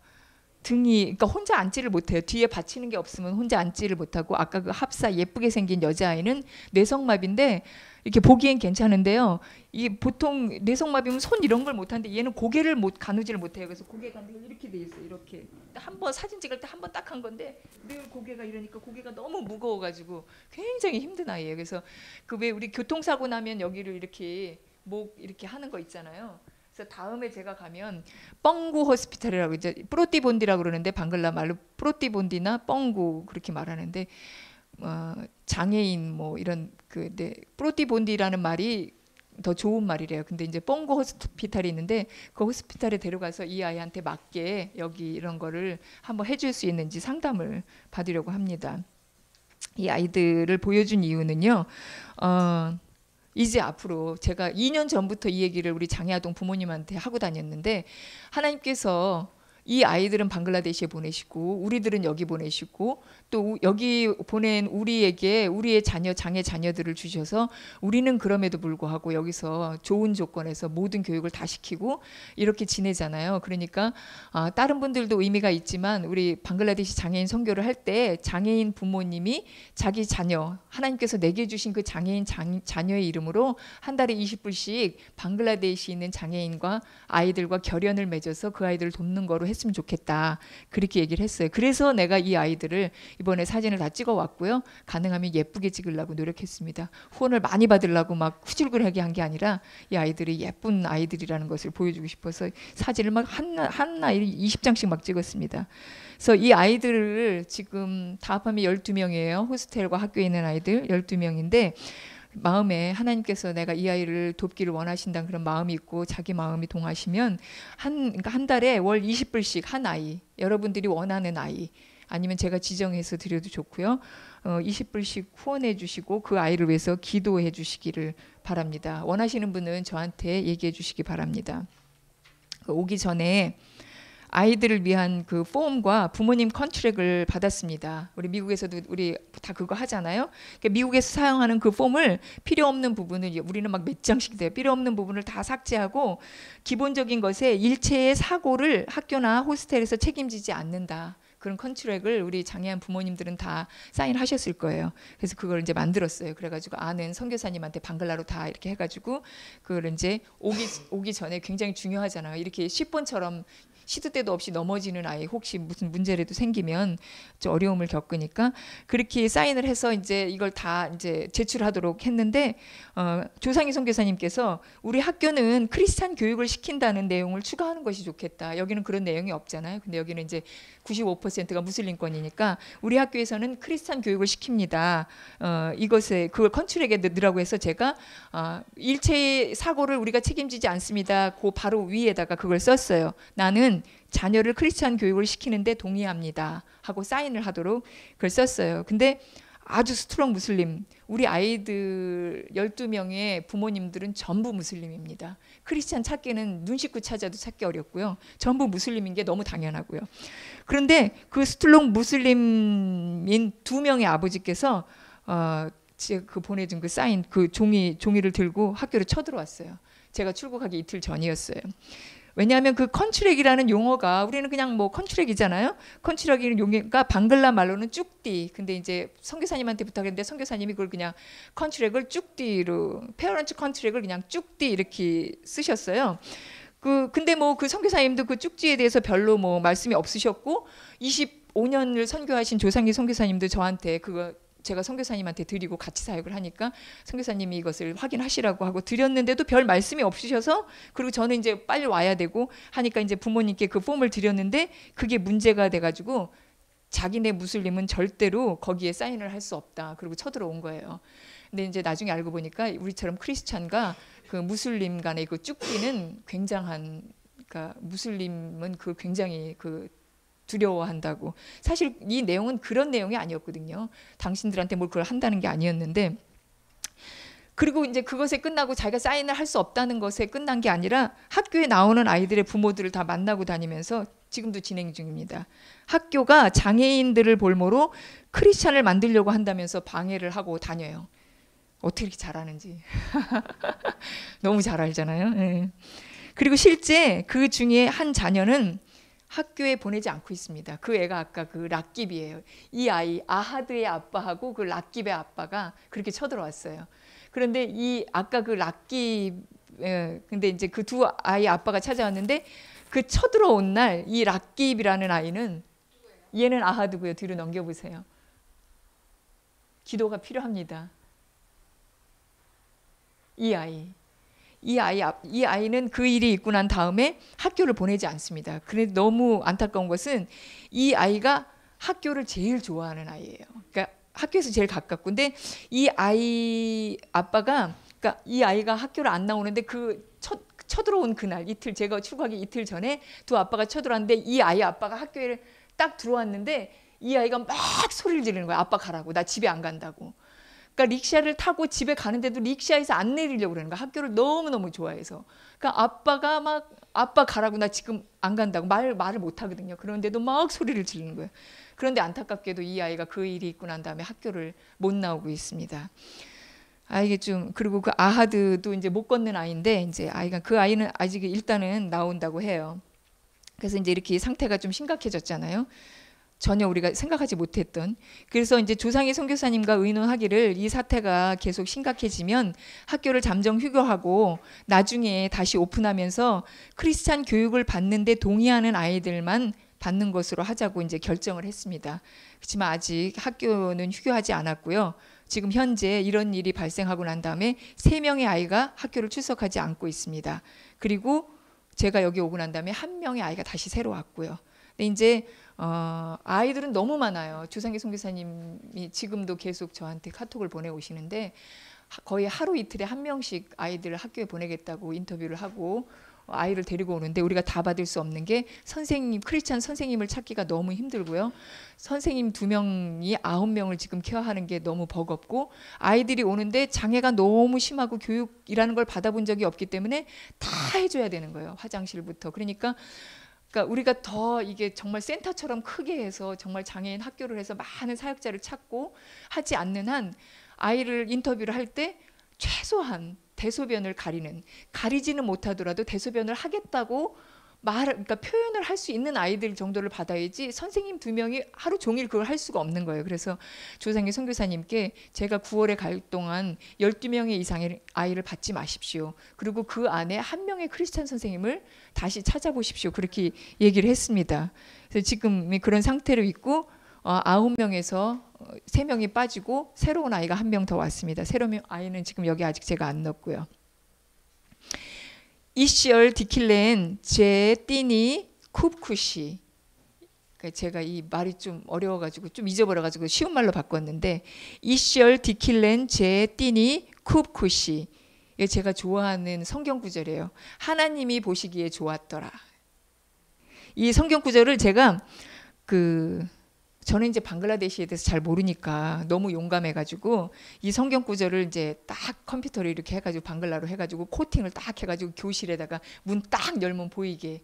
등이 그러니까 혼자 앉지를 못해요. 뒤에 받치는 게 없으면 혼자 앉지를 못하고 아까 그 합사 예쁘게 생긴 여자아이는 뇌성마비인데 이렇게 보기엔 괜찮은데요. 이 보통 뇌성마비면 손 이런 걸 못하는데 얘는 고개를 가누지를 못해요. 그래서 고개가 이렇게 돼 있어요. 이렇게 한번 사진 찍을 때 한 번 딱 한 건데 늘 고개가 이러니까 고개가 너무 무거워가지고 굉장히 힘든 아이예요. 그래서 그 왜 우리 교통사고 나면 여기를 이렇게 목 이렇게 하는 거 있잖아요. 그래서 다음에 제가 가면 뻥구 호스피탈이라고 이제 프로티본디라고 그러는데 방글라 말로 프로티본디나 뻥구 그렇게 말하는데 장애인 뭐 이런 프로티본디라는 말이 더 좋은 말이래요. 근데 이제 뻥구 호스피탈이 있는데 그 호스피탈에 데려가서 이 아이한테 맞게 여기 이런 거를 한번 해줄 수 있는지 상담을 받으려고 합니다. 이 아이들을 보여준 이유는요. 이제 앞으로 제가 2년 전부터 이 얘기를 우리 장애아동 부모님한테 하고 다녔는데 하나님께서 이 아이들은 방글라데시에 보내시고 우리들은 여기 보내시고 또 여기 보낸 우리에게 우리의 장애 자녀들을 주셔서 우리는 그럼에도 불구하고 여기서 좋은 조건에서 모든 교육을 다 시키고 이렇게 지내잖아요. 그러니까 다른 분들도 의미가 있지만 우리 방글라데시 장애인 선교를 할 때 장애인 부모님이 자기 자녀 하나님께서 내게 주신 그 장애인 자녀의 이름으로 한 달에 20불씩 방글라데시에 있는 장애인과 아이들과 결연을 맺어서 그 아이들을 돕는 거로 했으면 좋겠다. 그렇게 얘기를 했어요. 그래서 내가 이 아이들을 이번에 사진을 다 찍어 왔고요. 가능하면 예쁘게 찍으려고 노력했습니다. 후원을 많이 받으려고 막 후줄근하게 한 게 아니라 이 아이들이 예쁜 아이들이라는 것을 보여주고 싶어서 사진을 막 한 아이 20장씩 막 찍었습니다. 그래서 이 아이들을 지금 다 합하면 12명이에요. 호스텔과 학교에 있는 아이들 12명인데 마음에 하나님께서 내가 이 아이를 돕기를 원하신다는 그런 마음이 있고 자기 마음이 동하시면 그러니까 한 달에 월 20불씩 한 아이, 여러분들이 원하는 아이 아니면 제가 지정해서 드려도 좋고요. 20불씩 후원해 주시고 그 아이를 위해서 기도해 주시기를 바랍니다. 원하시는 분은 저한테 얘기해 주시기 바랍니다. 오기 전에 아이들을 위한 그 폼과 부모님 컨트랙을 받았습니다. 우리 미국에서도 우리 다 그거 하잖아요. 그러니까 미국에서 사용하는 그 폼을 필요 없는 부분을 우리는 막 몇 장씩 돼요. 필요 없는 부분을 다 삭제하고 기본적인 것에 일체의 사고를 학교나 호스텔에서 책임지지 않는다. 그런 컨트랙을 우리 장애한 부모님들은 다 사인하셨을 거예요. 그래서 그걸 이제 만들었어요. 그래가지고 아는 선교사님한테 방글라로 다 이렇게 해가지고 그걸 이제 오기 전에 굉장히 중요하잖아요. 이렇게 10번처럼 시도 때도 없이 넘어지는 아이 혹시 무슨 문제라도 생기면 좀 어려움을 겪으니까 그렇게 사인을 해서 이제 이걸 다 이제 제출하도록 했는데 조상희 선교사님께서 우리 학교는 크리스찬 교육을 시킨다는 내용을 추가하는 것이 좋겠다. 여기는 그런 내용이 없잖아요. 근데 여기는 이제 95%가 무슬림권이니까 우리 학교에서는 크리스찬 교육을 시킵니다. 이것에 그걸 컨트랙에 넣으라고 해서 제가 일체의 사고를 우리가 책임지지 않습니다. 그 바로 위에다가 그걸 썼어요. 나는 자녀를 크리스찬 교육을 시키는데 동의합니다. 하고 사인을 하도록 그걸 썼어요. 근데 아주 스트롱 무슬림, 우리 아이들 12명의 부모님들은 전부 무슬림입니다. 크리스찬 찾기는 눈 씻고 찾아도 찾기 어렵고요. 전부 무슬림인 게 너무 당연하고요. 그런데 그 스트롱 무슬림인 2명의 아버지께서 그 보내준 그 사인, 그 종이를 들고 학교로 쳐들어왔어요. 제가 출국하기 이틀 전이었어요. 왜냐하면 그 컨트랙이라는 용어가 우리는 그냥 뭐 컨트랙이잖아요. 컨트랙이라는 용어가 방글라 말로는 쭉띠. 근데 이제 선교사님한테 부탁했는데 선교사님이 그걸 그냥 컨트랙을 쭉띠로 페어런트 컨트랙을 그냥 쭉띠 이렇게 쓰셨어요. 근데 뭐 그 선교사님도 그 쭉띠에 대해서 별로 뭐 말씀이 없으셨고 25년을 선교하신 조상기 선교사님도 저한테 그거 제가 선교사님한테 드리고 같이 사역을 하니까 선교사님이 이것을 확인하시라고 하고 드렸는데도 별 말씀이 없으셔서 그리고 저는 이제 빨리 와야 되고 하니까 이제 부모님께 그 폼을 드렸는데 그게 문제가 돼가지고 자기네 무슬림은 절대로 거기에 사인을 할 수 없다. 그리고 쳐들어온 거예요. 근데 이제 나중에 알고 보니까 우리처럼 크리스찬과 그 무슬림 간의 그 쭉기는 굉장한, 그러니까 무슬림은 그 굉장히 그 두려워한다고. 사실 이 내용은 그런 내용이 아니었거든요. 당신들한테 뭘 그걸 한다는 게 아니었는데, 그리고 이제 그것에 끝나고 자기가 사인을 할 수 없다는 것에 끝난 게 아니라 학교에 나오는 아이들의 부모들을 다 만나고 다니면서 지금도 진행 중입니다. 학교가 장애인들을 볼모로 크리스찬을 만들려고 한다면서 방해를 하고 다녀요. 어떻게 이렇게 잘하는지. 너무 잘 알잖아요. 네. 그리고 실제 그 중에 한 자녀는 학교에 보내지 않고 있습니다. 그 애가 아까 그 락깁이에요. 이 아이 아하드의 아빠하고 그 락깁의 아빠가 그렇게 쳐들어왔어요. 그런데 이 아까 그 락깁 근데 이제 그 두 아이 아빠가 찾아왔는데 그 쳐들어온 날 이 락깁이라는 아이는 얘는 아하드고요. 뒤로 넘겨보세요. 기도가 필요합니다. 이 아이는 그 일이 있고 난 다음에 학교를 보내지 않습니다. 그런데 너무 안타까운 것은 이 아이가 학교를 제일 좋아하는 아이예요. 그러니까 학교에서 제일 가깝고, 근데 이 아이 아빠가, 그러니까 이 아이가 학교를 안 나오는데 그 쳐들어온 그날 이틀, 제가 출국하기 이틀 전에 두 아빠가 쳐들어왔는데 이 아이 아빠가 학교에 딱 들어왔는데 이 아이가 막 소리를 지르는 거야. 아빠 가라고, 나 집에 안 간다고. 그러니까 릭샤를 타고 집에 가는데도 릭샤에서 안 내리려고 그러는 거야. 학교를 너무너무 좋아해서. 그러니까 아빠가 막 아빠 가라고, 나 지금 안 간다고 말을 못 하거든요. 그런데도 막 소리를 지르는 거예요. 그런데 안타깝게도 이 아이가 그 일이 있고 난 다음에 학교를 못 나오고 있습니다. 이게 좀, 그리고 그 아하드도 이제 못 걷는 아이인데 이제 그 아이는 아직 일단은 나온다고 해요. 그래서 이제 이렇게 상태가 좀 심각해졌잖아요. 전혀 우리가 생각하지 못했던. 그래서 이제 조상희 선교사님과 의논하기를 이 사태가 계속 심각해지면 학교를 잠정 휴교하고 나중에 다시 오픈하면서 크리스찬 교육을 받는데 동의하는 아이들만 받는 것으로 하자고 이제 결정을 했습니다. 그렇지만 아직 학교는 휴교하지 않았고요. 지금 현재 이런 일이 발생하고 난 다음에 3명의 아이가 학교를 출석하지 않고 있습니다. 그리고 제가 여기 오고 난 다음에 1명의 아이가 다시 새로 왔고요. 근데 이제 아이들은 너무 많아요. 조상기 선교사님이 지금도 계속 저한테 카톡을 보내오시는데 거의 하루 이틀에 1명씩 아이들을 학교에 보내겠다고 인터뷰를 하고 아이를 데리고 오는데 우리가 다 받을 수 없는 게 선생님, 크리스찬 선생님을 찾기가 너무 힘들고요. 선생님 2명이 9명을 지금 케어하는 게 너무 버겁고, 아이들이 오는데 장애가 너무 심하고 교육이라는 걸 받아본 적이 없기 때문에 다 해줘야 되는 거예요. 화장실부터. 그러니까 우리가 더 이게 정말 센터처럼 크게 해서 정말 장애인 학교를 해서 많은 사역자를 찾고 하지 않는 한 아이를 인터뷰를 할 때 최소한 대소변을 가리지는 못하더라도 대소변을 하겠다고 그러니까 표현을 할 수 있는 아이들 정도를 받아야지 선생님 2명이 하루 종일 그걸 할 수가 없는 거예요. 그래서 조상희 선교사님께 제가 9월에 갈 동안 12명의 이상의 아이를 받지 마십시오. 그리고 그 안에 1명의 크리스찬 선생님을 다시 찾아보십시오. 그렇게 얘기를 했습니다. 그래서 지금 그런 상태로 있고 9명에서 3명이 빠지고 새로운 아이가 1명 더 왔습니다. 새로운 아이는 지금 여기 아직 제가 안 넣었고요. 이시얼 디킬렌 제 띠니 쿱쿠시. 제가 이 말이 좀 어려워가지고 좀 잊어버려가지고 쉬운 말로 바꿨는데, 이시얼 디킬렌 제 띠니 쿱쿠시. 이게 제가 좋아하는 성경 구절이에요. 하나님이 보시기에 좋았더라. 이 성경 구절을 제가 저는 이제 방글라데시에 대해서 잘 모르니까 너무 용감해가지고 이 성경 구절을 이제 딱 컴퓨터로 이렇게 해가지고 방글라로 해가지고 코팅을 딱 해가지고 교실에다가 문 딱 열면 보이게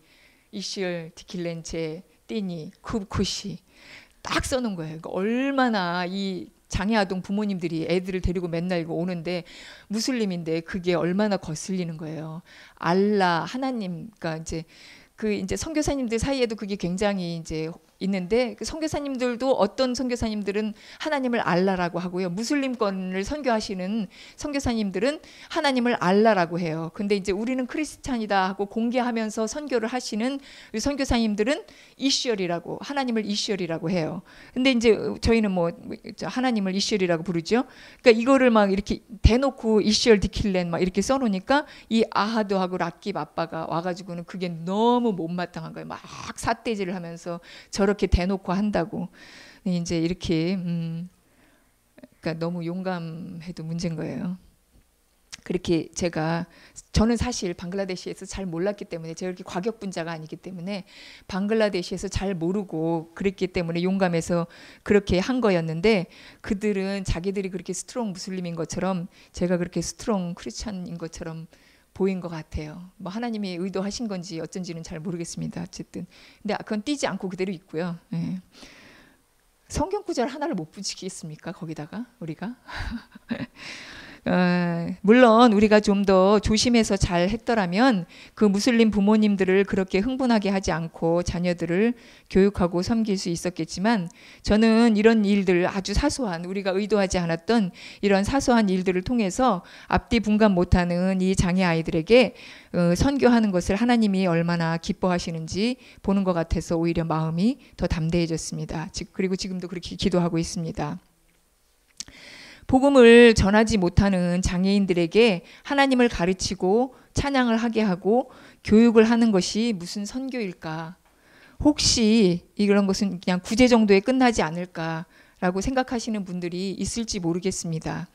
이시얼 디킬렌체 띠니 쿱쿠시 딱 써놓은 거예요. 그러니까 얼마나 이 장애아동 부모님들이 애들을 데리고 맨날 이거 오는데 무슬림인데 그게 얼마나 거슬리는 거예요. 알라 하나님, 그러니까 이제 선교사님들 사이에도 그게 굉장히 이제 있는데, 그 선교사님들도 어떤 선교사님들은 하나님을 알라라고 하고요. 무슬림권을 선교하시는 선교사님들은 하나님을 알라라고 해요. 근데 이제 우리는 크리스찬이다 하고 공개하면서 선교를 하시는 선교사님들은 이시얼이라고, 하나님을 이시얼이라고 해요. 근데 이제 저희는 뭐 하나님을 이시얼이라고 부르죠. 그러니까 이거를 막 이렇게 대놓고 이시얼 디킬렌 막 이렇게 써놓으니까 이 아하드하고 락깁 아빠가 와가지고는 그게 너무 못마땅한 거예요. 막 삿대질을 하면서 저렇게 대놓고 한다고. 이제 이렇게 그러니까 너무 용감해도 문제인 거예요. 그렇게 저는 사실 방글라데시에서 잘 몰랐기 때문에, 제가 이렇게 과격분자가 아니기 때문에 방글라데시에서 잘 모르고 그랬기 때문에 용감해서 그렇게 한 거였는데, 그들은 자기들이 그렇게 스트롱 무슬림인 것처럼 제가 그렇게 스트롱 크리스찬인 것처럼 보인 것 같아요. 뭐 하나님이 의도하신 건지 어쩐지는 잘 모르겠습니다. 어쨌든 근데 그건 띄지 않고 그대로 있고요. 네. 성경 구절 하나를 못 붙이겠습니까? 거기다가 우리가 물론 우리가 좀 더 조심해서 잘 했더라면 그 무슬림 부모님들을 그렇게 흥분하게 하지 않고 자녀들을 교육하고 섬길 수 있었겠지만, 저는 이런 일들, 아주 사소한, 우리가 의도하지 않았던 이런 사소한 일들을 통해서 앞뒤 분간 못하는 이 장애 아이들에게 선교하는 것을 하나님이 얼마나 기뻐하시는지 보는 것 같아서 오히려 마음이 더 담대해졌습니다. 그리고 지금도 그렇게 기도하고 있습니다. 복음을 전하지 못하는 장애인들에게 하나님을 가르치고 찬양을 하게 하고 교육을 하는 것이 무슨 선교일까? 혹시 이런 것은 그냥 구제 정도에 끝나지 않을까라고 생각하시는 분들이 있을지 모르겠습니다.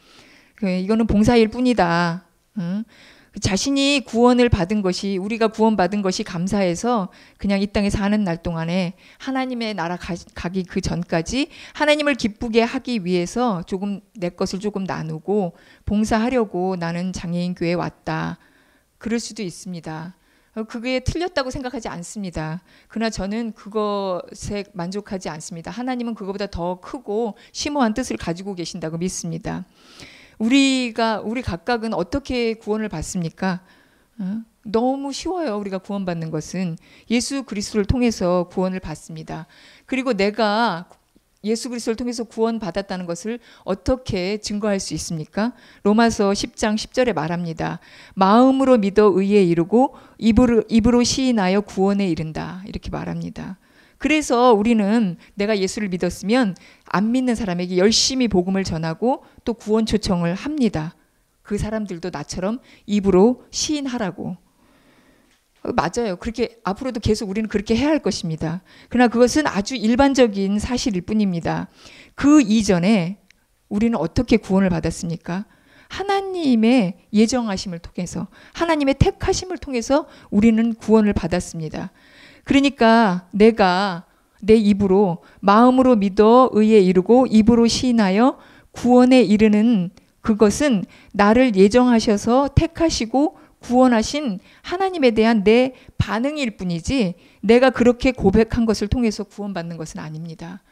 이거는 봉사일 뿐이다. 자신이 구원을 받은 것이, 우리가 구원받은 것이 감사해서 그냥 이 땅에 사는 날 동안에 하나님의 나라 가기 그 전까지 하나님을 기쁘게 하기 위해서 조금 내 것을 조금 나누고 봉사하려고 나는 장애인 교회에 왔다. 그럴 수도 있습니다. 그게 틀렸다고 생각하지 않습니다. 그러나 저는 그것에 만족하지 않습니다. 하나님은 그거보다 더 크고 심오한 뜻을 가지고 계신다고 믿습니다. 우리 각각은 어떻게 구원을 받습니까? 너무 쉬워요. 우리가 구원받는 것은 예수 그리스도를 통해서 구원을 받습니다. 그리고 내가 예수 그리스도를 통해서 구원받았다는 것을 어떻게 증거할 수 있습니까? 로마서 10장 10절에 말합니다. 마음으로 믿어 의에 이르고 입으로 시인하여 구원에 이른다. 이렇게 말합니다. 그래서 우리는 내가 예수를 믿었으면 안 믿는 사람에게 열심히 복음을 전하고 또 구원 초청을 합니다. 그 사람들도 나처럼 입으로 시인하라고. 맞아요. 그렇게 앞으로도 계속 우리는 그렇게 해야 할 것입니다. 그러나 그것은 아주 일반적인 사실일 뿐입니다. 그 이전에 우리는 어떻게 구원을 받았습니까? 하나님의 예정하심을 통해서, 하나님의 택하심을 통해서 우리는 구원을 받았습니다. 그러니까 내가 내 입으로 마음으로 믿어 의에 이르고 입으로 시인하여 구원에 이르는 그것은 나를 예정하셔서 택하시고 구원하신 하나님에 대한 내 반응일 뿐이지, 내가 그렇게 고백한 것을 통해서 구원받는 것은 아닙니다.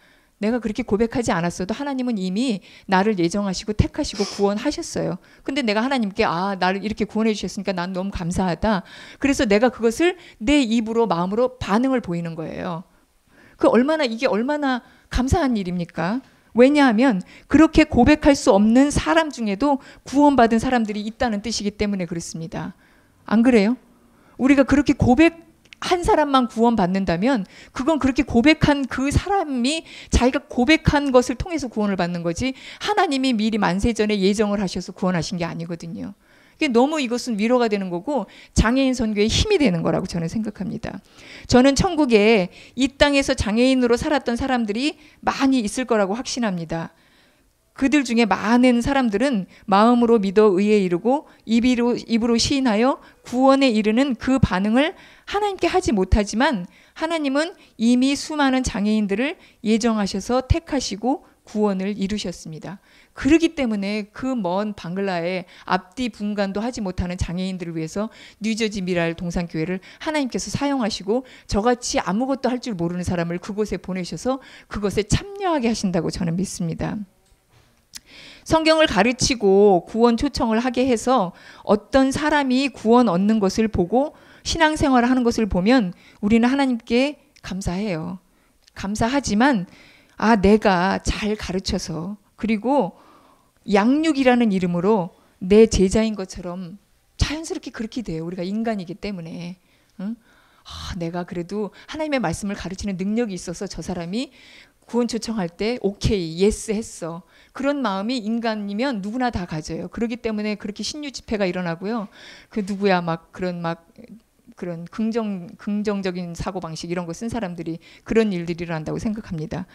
내가 그렇게 고백하지 않았어도 하나님은 이미 나를 예정하시고 택하시고 구원하셨어요. 근데 내가 하나님께 나를 이렇게 구원해 주셨으니까 난 너무 감사하다. 그래서 내가 그것을 내 입으로 마음으로 반응을 보이는 거예요. 이게 얼마나 감사한 일입니까? 왜냐하면 그렇게 고백할 수 없는 사람 중에도 구원받은 사람들이 있다는 뜻이기 때문에 그렇습니다. 안 그래요? 우리가 그렇게 고백한 사람만 구원받는다면 그건 그렇게 고백한 그 사람이 자기가 고백한 것을 통해서 구원을 받는 거지, 하나님이 미리 만세전에 예정을 하셔서 구원하신 게 아니거든요. 너무 이것은 위로가 되는 거고 장애인 선교에 힘이 되는 거라고 저는 생각합니다. 저는 천국에 이 땅에서 장애인으로 살았던 사람들이 많이 있을 거라고 확신합니다. 그들 중에 많은 사람들은 마음으로 믿어 의에 이르고 입으로 시인하여 구원에 이르는 그 반응을 하나님께 하지 못하지만, 하나님은 이미 수많은 장애인들을 예정하셔서 택하시고 구원을 이루셨습니다. 그렇기 때문에 그 먼 방글라에 앞뒤 분간도 하지 못하는 장애인들을 위해서 뉴저지 미랄 동산교회를 하나님께서 사용하시고 저같이 아무것도 할 줄 모르는 사람을 그곳에 보내셔서 그것에 참여하게 하신다고 저는 믿습니다. 성경을 가르치고 구원 초청을 하게 해서 어떤 사람이 구원 얻는 것을 보고 신앙생활을 하는 것을 보면 우리는 하나님께 감사해요. 감사하지만 내가 잘 가르쳐서, 그리고 양육이라는 이름으로 내 제자인 것처럼 자연스럽게 그렇게 돼요. 우리가 인간이기 때문에. 내가 그래도 하나님의 말씀을 가르치는 능력이 있어서 저 사람이 구원 초청할 때 오케이, 예스 했어. 그런 마음이 인간이면 누구나 다 가져요. 그렇기 때문에 그렇게 신유 집회가 일어나고요. 그런 긍정적인 사고방식 이런 거 쓴 사람들이 그런 일들이 일어난다고 생각합니다.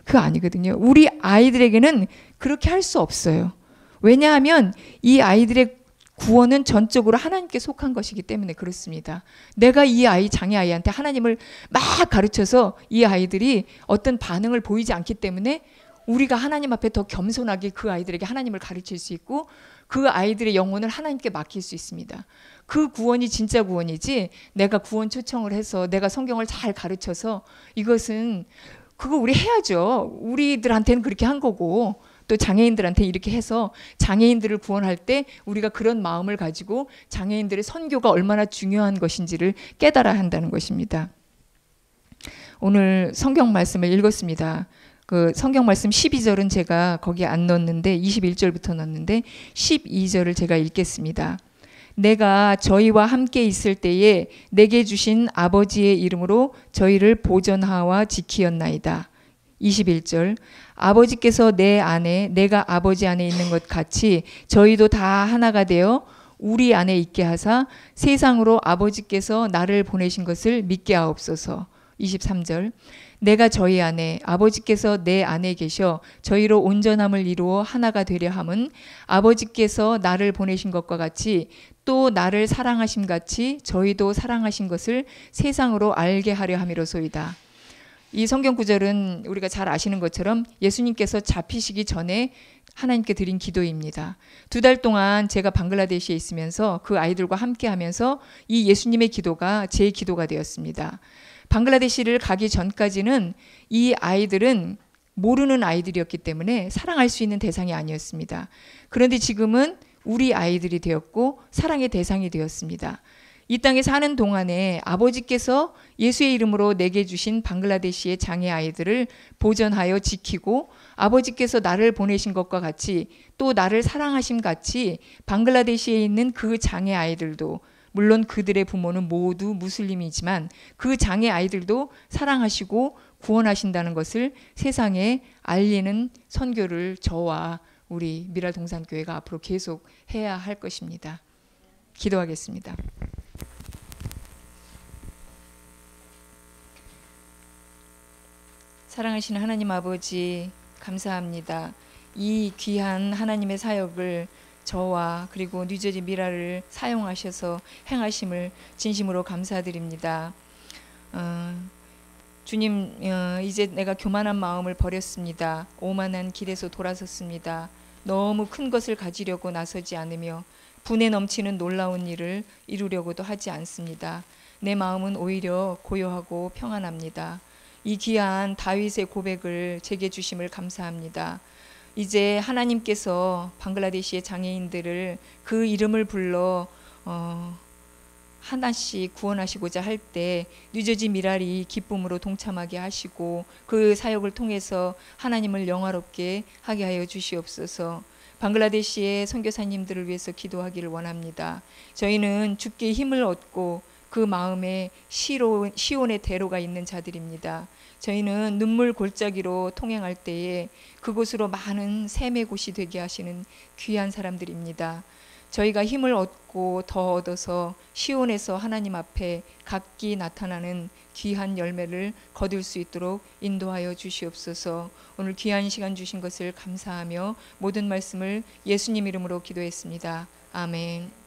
그거 아니거든요. 우리 아이들에게는 그렇게 할 수 없어요. 왜냐하면 이 아이들의 구원은 전적으로 하나님께 속한 것이기 때문에 그렇습니다. 내가 이 장애 아이한테 하나님을 막 가르쳐서 이 아이들이 어떤 반응을 보이지 않기 때문에 우리가 하나님 앞에 더 겸손하게 그 아이들에게 하나님을 가르칠 수 있고 그 아이들의 영혼을 하나님께 맡길 수 있습니다. 그 구원이 진짜 구원이지, 내가 구원 초청을 해서 내가 성경을 잘 가르쳐서 그거 우리 해야죠. 우리들한테는 그렇게 한 거고 또 장애인들한테 이렇게 해서 장애인들을 구원할 때 우리가 그런 마음을 가지고 장애인들의 선교가 얼마나 중요한 것인지를 깨달아야 한다는 것입니다. 오늘 성경 말씀을 읽었습니다. 그 성경 말씀 12절은 제가 거기에 안 넣었는데 21절부터 넣었는데 12절을 제가 읽겠습니다. 내가 저희와 함께 있을 때에 내게 주신 아버지의 이름으로 저희를 보전하와 지키었나이다. 21절 아버지께서 내 안에 내가 아버지 안에 있는 것 같이 저희도 다 하나가 되어 우리 안에 있게 하사 세상으로 아버지께서 나를 보내신 것을 믿게 하옵소서. 23절 내가 저희 안에 아버지께서 내 안에 계셔 저희로 온전함을 이루어 하나가 되려 함은 아버지께서 나를 보내신 것과 같이 또 나를 사랑하심 같이 저희도 사랑하신 것을 세상으로 알게 하려 함이로소이다. 이 성경 구절은 우리가 잘 아시는 것처럼 예수님께서 잡히시기 전에 하나님께 드린 기도입니다. 2달 동안 제가 방글라데시에 있으면서 그 아이들과 함께 하면서 이 예수님의 기도가 제 기도가 되었습니다. 방글라데시를 가기 전까지는 이 아이들은 모르는 아이들이었기 때문에 사랑할 수 있는 대상이 아니었습니다. 그런데 지금은 우리 아이들이 되었고 사랑의 대상이 되었습니다. 이 땅에 사는 동안에 아버지께서 예수의 이름으로 내게 주신 방글라데시의 장애 아이들을 보전하여 지키고 아버지께서 나를 보내신 것과 같이 또 나를 사랑하심 같이 방글라데시에 있는 그 장애 아이들도 물론 그들의 부모는 모두 무슬림이지만 그 장애 아이들도 사랑하시고 구원하신다는 것을 세상에 알리는 선교를 저와 우리 미랄 동산교회가 앞으로 계속 해야 할 것입니다. 기도하겠습니다. 사랑하시는 하나님 아버지 감사합니다. 이 귀한 하나님의 사역을 저와 그리고 뉴저지 미라를 사용하셔서 행하심을 진심으로 감사드립니다. 주님, 이제 내가 교만한 마음을 버렸습니다. 오만한 길에서 돌아섰습니다. 너무 큰 것을 가지려고 나서지 않으며 분에 넘치는 놀라운 일을 이루려고도 하지 않습니다. 내 마음은 오히려 고요하고 평안합니다. 이 귀한 다윗의 고백을 제게 주심을 감사합니다. 이제 하나님께서 방글라데시의 장애인들을 그 이름을 불러 하나씩 구원하시고자 할 때 뉴저지 미랄이 기쁨으로 동참하게 하시고 그 사역을 통해서 하나님을 영화롭게 하게 하여 주시옵소서. 방글라데시의 선교사님들을 위해서 기도하기를 원합니다. 저희는 주께 힘을 얻고 그 마음에 시온의 대로가 있는 자들입니다. 저희는 눈물 골짜기로 통행할 때에 그곳으로 많은 샘의 곳이 되게 하시는 귀한 사람들입니다. 저희가 힘을 얻고 더 얻어서 시온에서 하나님 앞에 각기 나타나는 귀한 열매를 거둘 수 있도록 인도하여 주시옵소서. 오늘 귀한 시간 주신 것을 감사하며 모든 말씀을 예수님 이름으로 기도했습니다. 아멘.